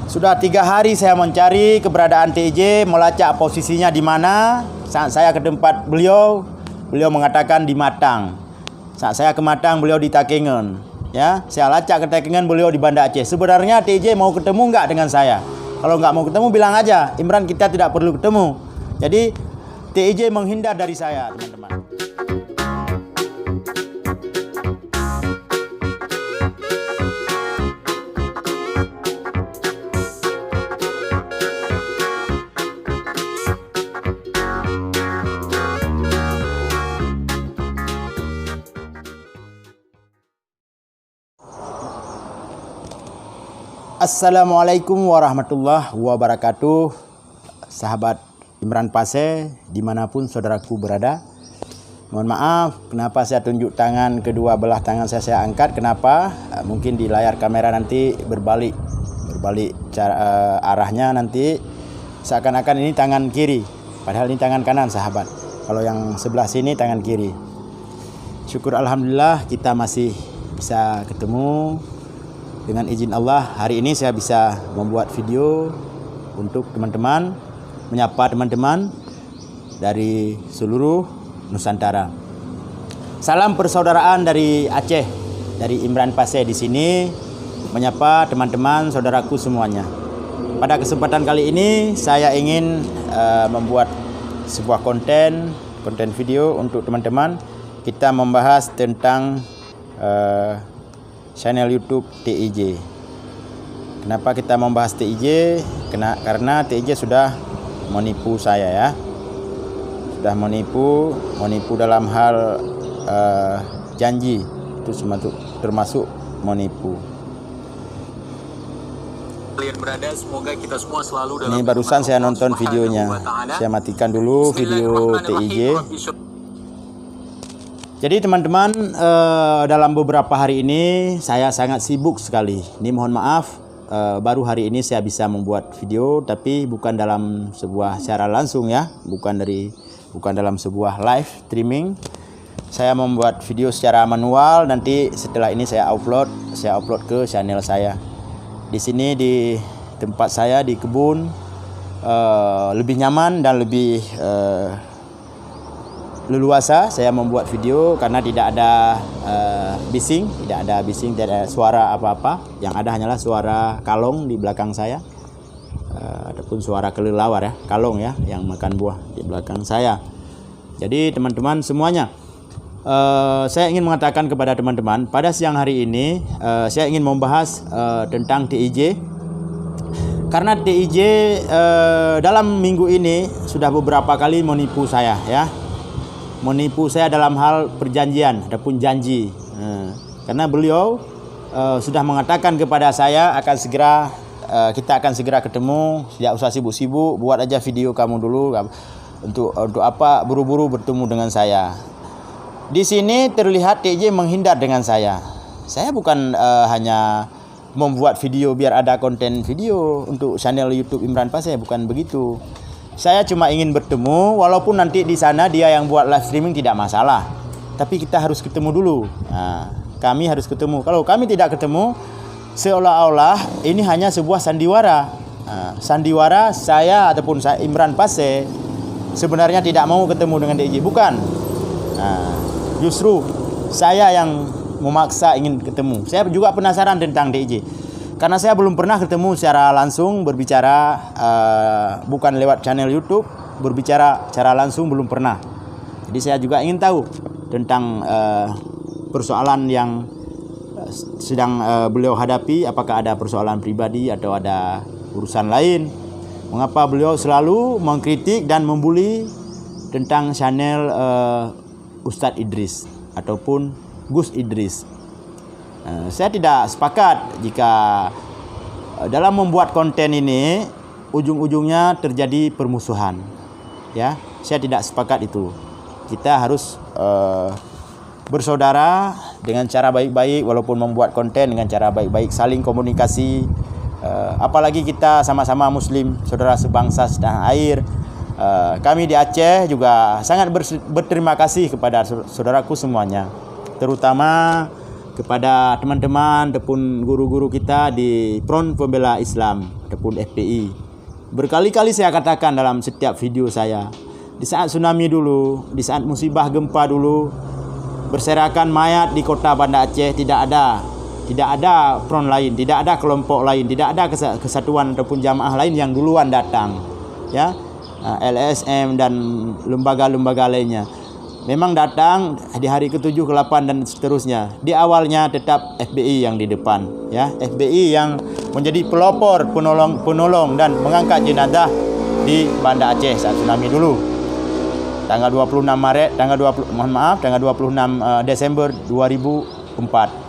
Sudah 3 hari saya mencari keberadaan TIJ, melacak posisinya di mana. Saat saya ke tempat beliau, beliau mengatakan di Matang. Saat saya ke Matang, beliau di Takengon. Ya, saya lacak ke Takengon, beliau di Banda Aceh. Sebenarnya TIJ mau ketemu nggak dengan saya? Kalau nggak mau ketemu, bilang aja, Imran kita tidak perlu ketemu. Jadi TIJ menghindar dari saya, teman-teman. Assalamualaikum warahmatullahi wabarakatuh. Sahabat Imran Paseh, dimanapun saudaraku berada. Mohon maaf, kenapa saya tunjuk tangan, kedua belah tangan saya angkat. Kenapa? Mungkin di layar kamera nanti berbalik arahnya nanti seakan-akan ini tangan kiri, padahal ini tangan kanan, sahabat. Kalau yang sebelah sini tangan kiri. Syukur alhamdulillah kita masih bisa ketemu. Dengan izin Allah, hari ini saya bisa membuat video untuk teman-teman, menyapa teman-teman dari seluruh Nusantara. Salam persaudaraan dari Aceh, dari Imran Paseh di sini, menyapa teman-teman, saudaraku semuanya. Pada kesempatan kali ini saya ingin membuat sebuah konten video untuk teman-teman. Kita membahas tentang channel YouTube TIJ. Kenapa kita membahas TIJ? Karena TIJ sudah menipu saya, ya. Sudah menipu dalam hal janji. Itu termasuk menipu. Kalian berada, semoga kita semua selalu dalam. Ini barusan saya nonton videonya. Saya matikan dulu video TIJ. Jadi teman-teman, dalam beberapa hari ini saya sangat sibuk sekali. Ini mohon maaf, baru hari ini saya bisa membuat video, tapi bukan dalam sebuah secara langsung, ya, bukan dalam sebuah live streaming. Saya membuat video secara manual. Nanti setelah ini saya upload ke channel saya. Di sini di tempat saya di kebun, lebih nyaman dan lebih leluasa saya membuat video karena tidak ada bising, tidak ada suara apa-apa. Yang ada hanyalah suara kalong di belakang saya, ataupun suara kelelawar, ya, kalong, ya, yang makan buah di belakang saya. Jadi teman-teman semuanya, saya ingin mengatakan kepada teman-teman, pada siang hari ini saya ingin membahas tentang TIJ. Karena TIJ dalam minggu ini sudah beberapa kali menipu saya, ya. Menipu saya dalam hal perjanjian ataupun janji. Karena beliau sudah mengatakan kepada saya kita akan segera ketemu, tidak usah sibuk-sibuk, buat aja video kamu dulu. Untuk apa buru-buru bertemu dengan saya? Di sini terlihat TJ menghindar dengan saya. Saya bukan hanya membuat video biar ada konten video untuk channel YouTube Imran Paseh, bukan begitu. Saya cuma ingin bertemu, walaupun nanti di sana dia yang buat live streaming tidak masalah. Tapi kita harus ketemu dulu. Nah, kami harus ketemu. Kalau kami tidak ketemu, seolah-olah ini hanya sebuah sandiwara. Sandiwara saya ataupun saya Imran Paseh sebenarnya tidak mau ketemu dengan DJ, bukan. Justru saya yang memaksa ingin ketemu. Saya juga penasaran tentang DJ. Karena saya belum pernah ketemu secara langsung, berbicara bukan lewat channel YouTube, berbicara secara langsung belum pernah. Jadi saya juga ingin tahu tentang persoalan yang sedang beliau hadapi, apakah ada persoalan pribadi atau ada urusan lain. Mengapa beliau selalu mengkritik dan membuli tentang channel Ustadz Idris ataupun Gus Idris. Saya tidak sepakat jika dalam membuat konten ini ujung-ujungnya terjadi permusuhan, ya. Saya tidak sepakat itu. Kita harus bersaudara dengan cara baik-baik, walaupun membuat konten dengan cara baik-baik, saling komunikasi. Apalagi kita sama-sama muslim, saudara sebangsa setanah air. Kami di Aceh juga sangat berterima kasih kepada saudaraku semuanya, terutama kepada teman-teman ataupun guru-guru kita di Front Pembela Islam ataupun FPI. Berkali-kali saya katakan dalam setiap video saya, di saat tsunami dulu, di saat musibah gempa dulu, berserakan mayat di kota Banda Aceh, tidak ada front lain, tidak ada kelompok lain, tidak ada kesatuan ataupun jamaah lain yang duluan datang, ya. LSM dan lembaga-lembaga lainnya memang datang di hari ke-7, ke-8 dan seterusnya. Di awalnya tetap FPI yang di depan, ya. FPI yang menjadi pelopor, penolong dan mengangkat jenazah di Banda Aceh saat tsunami dulu. Tanggal 26 Desember 2004.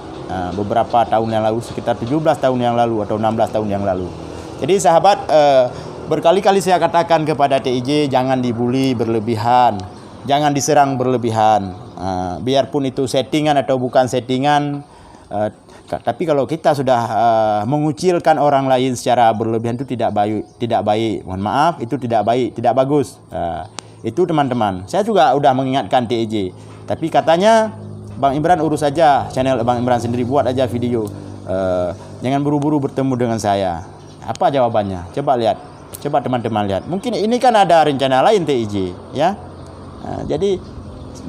Beberapa tahun yang lalu, sekitar 17 tahun yang lalu atau 16 tahun yang lalu. Jadi sahabat, berkali-kali saya katakan kepada TIJ, jangan dibully berlebihan, jangan diserang berlebihan. Biarpun itu settingan atau bukan settingan, tapi kalau kita sudah mengucilkan orang lain secara berlebihan itu tidak baik. Mohon maaf, itu tidak baik, tidak bagus. Itu teman-teman. Saya juga udah mengingatkan TIJ, tapi katanya Bang Imran urus aja channel Bang Imran sendiri, buat aja video. Jangan buru-buru bertemu dengan saya. Apa jawabannya? Coba lihat. Coba teman-teman lihat. Mungkin ini kan ada rencana lain TIJ, ya. Jadi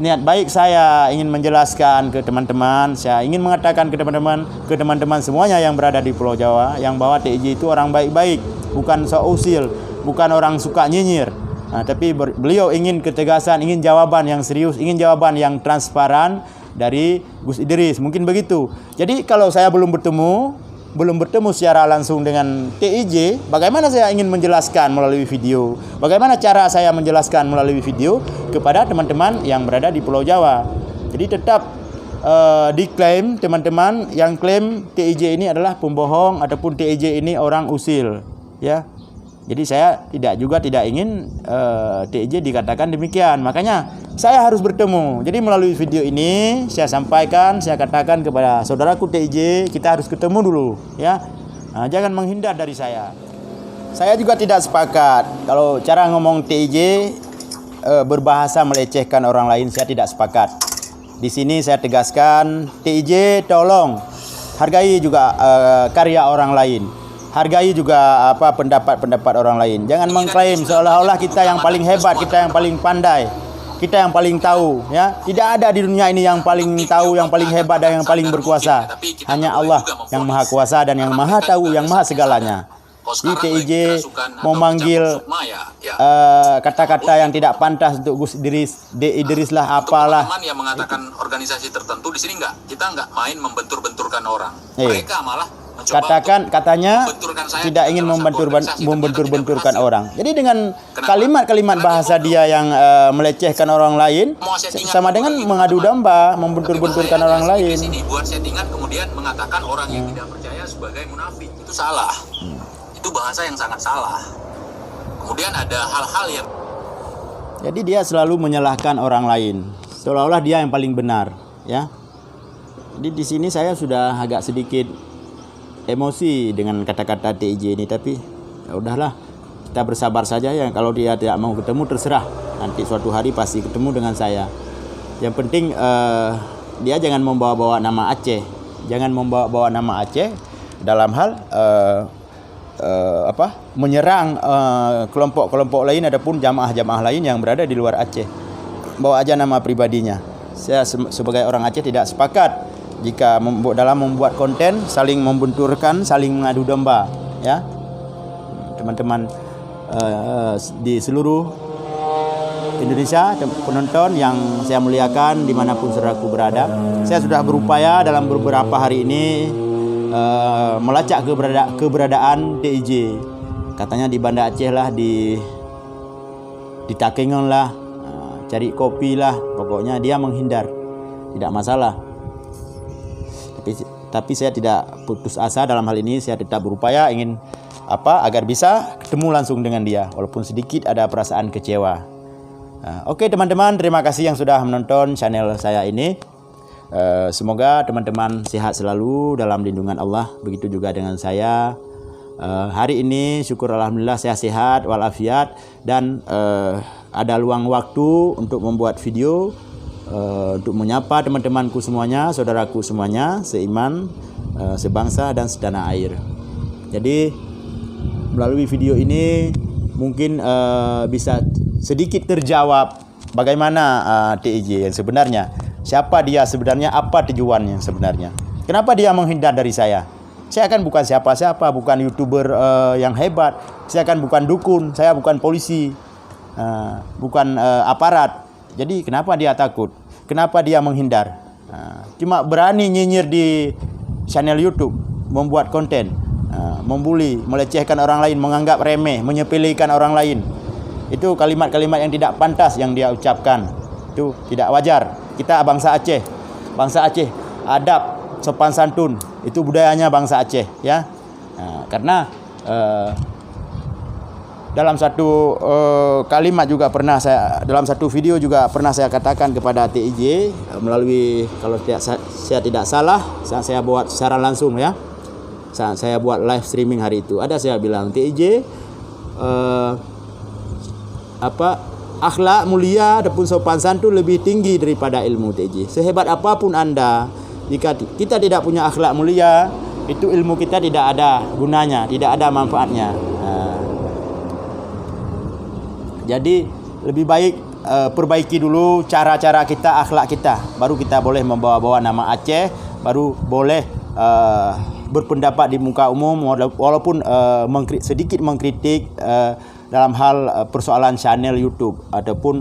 niat baik saya ingin menjelaskan ke teman-teman, saya ingin mengatakan ke teman-teman semuanya yang berada di Pulau Jawa, yang bahwa TIJ itu orang baik-baik, bukan sok usil, bukan orang suka nyinyir. Tapi beliau ingin ketegasan, ingin jawaban yang serius, ingin jawaban yang transparan dari Gus Idris, mungkin begitu. Jadi kalau saya belum bertemu secara langsung dengan TIJ, bagaimana saya ingin menjelaskan melalui video? Bagaimana cara saya menjelaskan melalui video kepada teman-teman yang berada di Pulau Jawa? Jadi tetap diklaim teman-teman yang klaim TIJ ini adalah pembohong ataupun TIJ ini orang usil, ya. Jadi saya tidak ingin TIJ dikatakan demikian. Makanya saya harus bertemu. Jadi melalui video ini saya sampaikan, saya katakan kepada saudaraku TIJ, kita harus ketemu dulu, ya. Jangan menghindar dari saya. Saya juga tidak sepakat kalau cara ngomong TIJ berbahasa melecehkan orang lain, saya tidak sepakat. Di sini saya tegaskan, TIJ tolong hargai juga karya orang lain. Hargai juga pendapat orang lain. Jangan mengklaim seolah-olah kita yang paling hebat, kita yang paling pandai, kita yang paling tahu, ya. Tidak ada di dunia ini yang paling tahu, yang paling hebat dan yang paling berkuasa. Hanya Allah yang Maha Kuasa dan yang Maha Tahu, yang Maha segalanya. Di TIJ memanggil kata-kata yang tidak pantas untuk Gus Idris lah, apalah. Teman-teman yang mengatakan organisasi tertentu di sini kita nggak main membentur-benturkan orang. Mereka malah katanya tidak ingin membentur-benturkan orang. Jadi dengan kalimat-kalimat bahasa dia yang melecehkan orang lain sama dengan mengadu domba, membentur-benturkan orang lain. Di sini buat settingan kemudian mengatakan orang yang tidak percaya sebagai munafik, itu salah. Itu bahasa yang sangat salah. Kemudian ada hal-hal yang jadi dia selalu menyalahkan orang lain, seolah-olah dia yang paling benar, ya. Jadi di sini saya sudah agak sedikit emosi dengan kata-kata TIJ ini, tapi ya udahlah, kita bersabar saja ya. Kalau dia tidak mau ketemu, terserah, nanti suatu hari pasti ketemu dengan saya. Yang penting dia jangan membawa-bawa nama Aceh, jangan membawa-bawa nama Aceh dalam hal menyerang kelompok-kelompok lain ataupun jamaah-jamaah lain yang berada di luar Aceh. Bawa aja nama pribadinya. Saya sebagai orang Aceh tidak sepakat jika dalam membuat konten saling membenturkan, saling mengadu domba, ya. Teman-teman di seluruh Indonesia, penonton yang saya muliakan dimanapun saudaraku berada, saya sudah berupaya dalam beberapa hari ini melacak keberadaan TIJ. Katanya di Banda Aceh lah, di Takengon lah, cari kopi lah, pokoknya dia menghindar, tidak masalah. Tapi saya tidak putus asa dalam hal ini. Saya tetap berupaya ingin agar bisa ketemu langsung dengan dia, walaupun sedikit ada perasaan kecewa. Oke teman-teman, terima kasih yang sudah menonton channel saya ini. Semoga teman-teman sehat selalu dalam lindungan Allah. Begitu juga dengan saya. Hari ini syukur alhamdulillah saya sehat walafiat dan ada luang waktu untuk membuat video untuk menyapa teman-temanku semuanya, saudaraku semuanya, seiman, sebangsa dan setanah air. Jadi melalui video ini mungkin bisa sedikit terjawab bagaimana TIJ yang sebenarnya. Siapa dia sebenarnya, apa tujuannya sebenarnya. Kenapa dia menghindar dari saya? Saya kan bukan siapa-siapa, bukan YouTuber yang hebat. Saya kan bukan dukun, saya bukan polisi, bukan aparat. Jadi kenapa dia takut? Kenapa dia menghindar? Cuma berani nyinyir di channel YouTube, membuat konten, membuli, melecehkan orang lain, menganggap remeh, menyepelekan orang lain. Itu kalimat-kalimat yang tidak pantas yang dia ucapkan. Itu tidak wajar. Kita bangsa Aceh. Bangsa Aceh, adab, sopan santun, itu budayanya bangsa Aceh, ya. Karena dalam satu kalimat juga pernah saya, dalam satu video juga pernah saya katakan kepada TIJ melalui, kalau saya tidak salah, saya buat secara langsung, ya. Saya buat live streaming hari itu. Ada saya bilang, TIJ akhlak mulia ataupun sopan santun lebih tinggi daripada ilmu TIJ. Sehebat apapun Anda, jika kita tidak punya akhlak mulia, itu ilmu kita tidak ada gunanya, tidak ada manfaatnya. Jadi lebih baik perbaiki dulu cara-cara kita, akhlak kita, baru kita boleh membawa-bawa nama Aceh, baru boleh berpendapat di muka umum, walaupun sedikit mengkritik dalam hal persoalan channel YouTube ataupun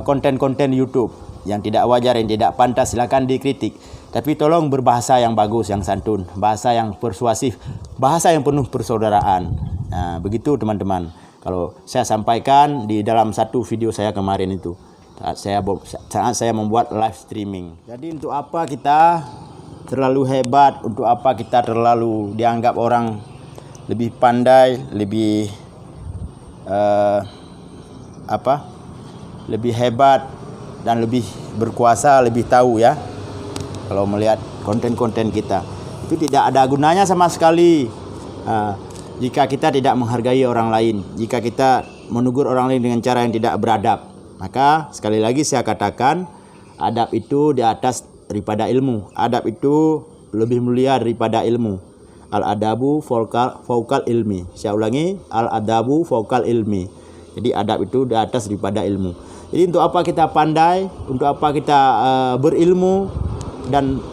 konten-konten YouTube yang tidak wajar, yang tidak pantas, silakan dikritik. Tapi tolong berbahasa yang bagus, yang santun, bahasa yang persuasif, bahasa yang penuh persaudaraan. Nah, begitu teman-teman. Kalau saya sampaikan di dalam satu video saya kemarin itu, saat saya membuat live streaming. Jadi untuk apa kita terlalu hebat? Untuk apa kita terlalu dianggap orang lebih pandai, lebih lebih hebat dan lebih berkuasa, lebih tahu, ya. Kalau melihat konten-konten kita, itu tidak ada gunanya sama sekali jika kita tidak menghargai orang lain, jika kita menegur orang lain dengan cara yang tidak beradab. Maka sekali lagi saya katakan, adab itu di atas daripada ilmu. Adab itu lebih mulia daripada ilmu. Al-adabu fawqal ilmi. Saya ulangi, al-adabu fawqal ilmi. Jadi adab itu di atas daripada ilmu. Jadi untuk apa kita pandai, untuk apa kita berilmu dan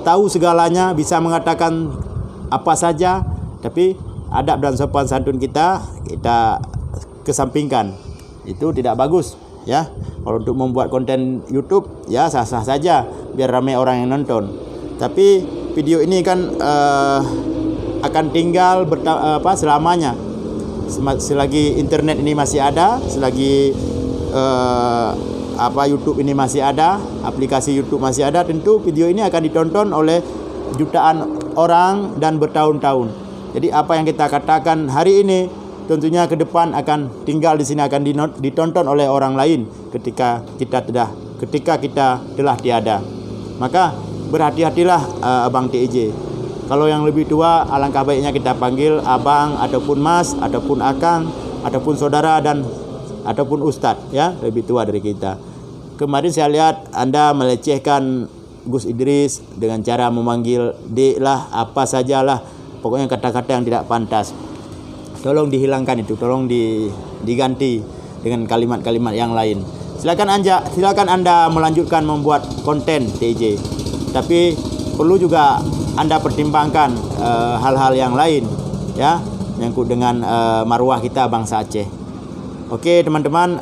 tahu segalanya, bisa mengatakan apa saja, tapi adab dan sopan santun kita kesampingkan. Itu tidak bagus, ya. Kalau untuk membuat konten YouTube, ya sah-sah saja biar ramai orang yang nonton. Tapi video ini kan akan tinggal selamanya. Selagi internet ini masih ada, selagi YouTube ini masih ada, aplikasi YouTube masih ada, tentu video ini akan ditonton oleh jutaan orang dan bertahun-tahun. Jadi apa yang kita katakan hari ini tentunya ke depan akan tinggal di sini, akan ditonton oleh orang lain ketika kita telah tiada. Maka berhati-hatilah Abang TIJ. Kalau yang lebih tua, alangkah baiknya kita panggil abang ataupun mas ataupun akang ataupun saudara dan ataupun ustadz, ya, lebih tua dari kita. Kemarin saya lihat Anda melecehkan Gus Idris dengan cara memanggil dek lah, apa sajalah, pokoknya kata-kata yang tidak pantas. Tolong dihilangkan itu, tolong diganti dengan kalimat-kalimat yang lain. Silakan Anda melanjutkan membuat konten TIJ, tapi perlu juga Anda pertimbangkan hal-hal yang lain, ya, menyangkut dengan marwah kita bangsa Aceh. Oke teman-teman,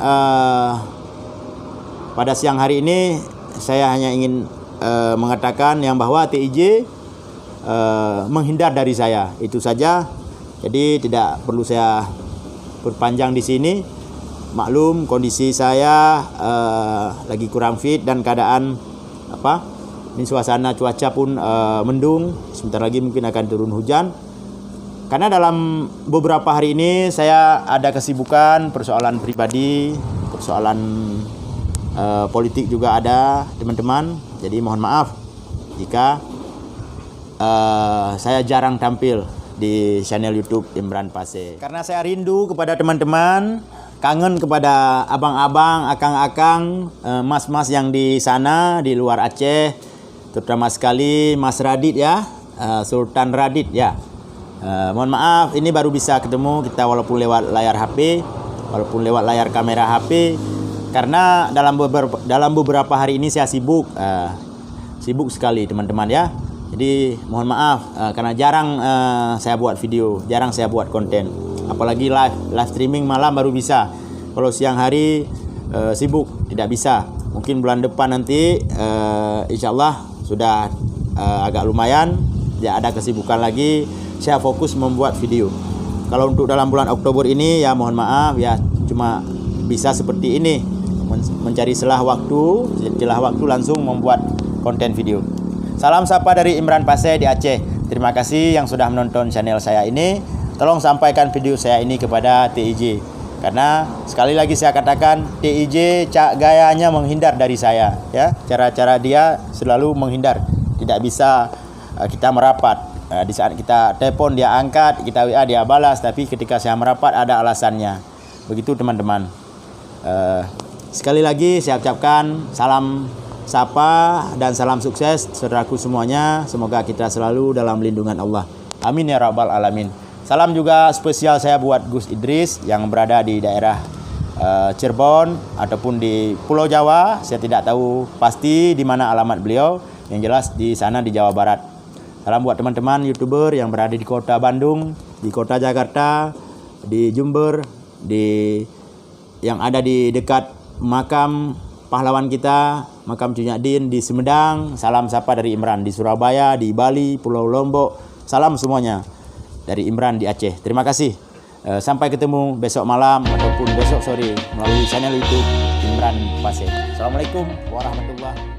pada siang hari ini saya hanya ingin mengatakan yang bahwa TIJ menghindar dari saya, itu saja. Jadi tidak perlu saya berpanjang di sini. Maklum kondisi saya lagi kurang fit dan keadaan ini suasana cuaca pun mendung, sebentar lagi mungkin akan turun hujan. Karena dalam beberapa hari ini saya ada kesibukan, persoalan pribadi, persoalan politik juga ada, teman-teman. Jadi mohon maaf jika saya jarang tampil di channel YouTube Imran Paseh. Karena saya rindu kepada teman-teman kangen kepada abang-abang, akang-akang, mas-mas yang di sana di luar Aceh, terutama sekali Mas Radit ya, Sultan Radit ya. Mohon maaf ini baru bisa ketemu kita walaupun lewat layar HP, walaupun lewat layar kamera HP, karena dalam beberapa hari ini saya sibuk sekali teman-teman ya. Jadi mohon maaf karena jarang saya buat video, jarang saya buat konten. Apalagi live streaming malam baru bisa. Kalau siang hari sibuk, tidak bisa. Mungkin bulan depan nanti insya Allah sudah agak lumayan, ya ada kesibukan lagi. Saya fokus membuat video. Kalau untuk dalam bulan Oktober ini ya mohon maaf ya, cuma bisa seperti ini, mencari celah waktu langsung membuat konten video. Salam sapa dari Imran Paseh di Aceh. Terima kasih yang sudah menonton channel saya ini. Tolong sampaikan video saya ini kepada TIJ. Karena sekali lagi saya katakan, TIJ gayanya menghindar dari saya ya. Cara-cara dia selalu menghindar. Tidak bisa kita merapat. Di saat kita telepon dia angkat, kita WA dia balas, tapi ketika saya merapat ada alasannya. Begitu teman-teman. Sekali lagi saya ucapkan salam sapa dan salam sukses saudaraku semuanya. Semoga kita selalu dalam lindungan Allah. Amin ya rabbal alamin. Salam juga spesial saya buat Gus Idris yang berada di daerah Cirebon ataupun di Pulau Jawa. Saya tidak tahu pasti di mana alamat beliau. Yang jelas di sana di Jawa Barat. Salam buat teman-teman YouTuber yang berada di kota Bandung, di kota Jakarta, di Jember, yang ada di dekat makam pahlawan kita, makam Cunyadin di Sumedang. Salam sapa dari Imran di Surabaya, di Bali, Pulau Lombok. Salam semuanya dari Imran di Aceh. Terima kasih. Sampai ketemu besok malam ataupun besok sore melalui channel YouTube Imran Paseh. Assalamualaikum warahmatullahi wabarakatuh.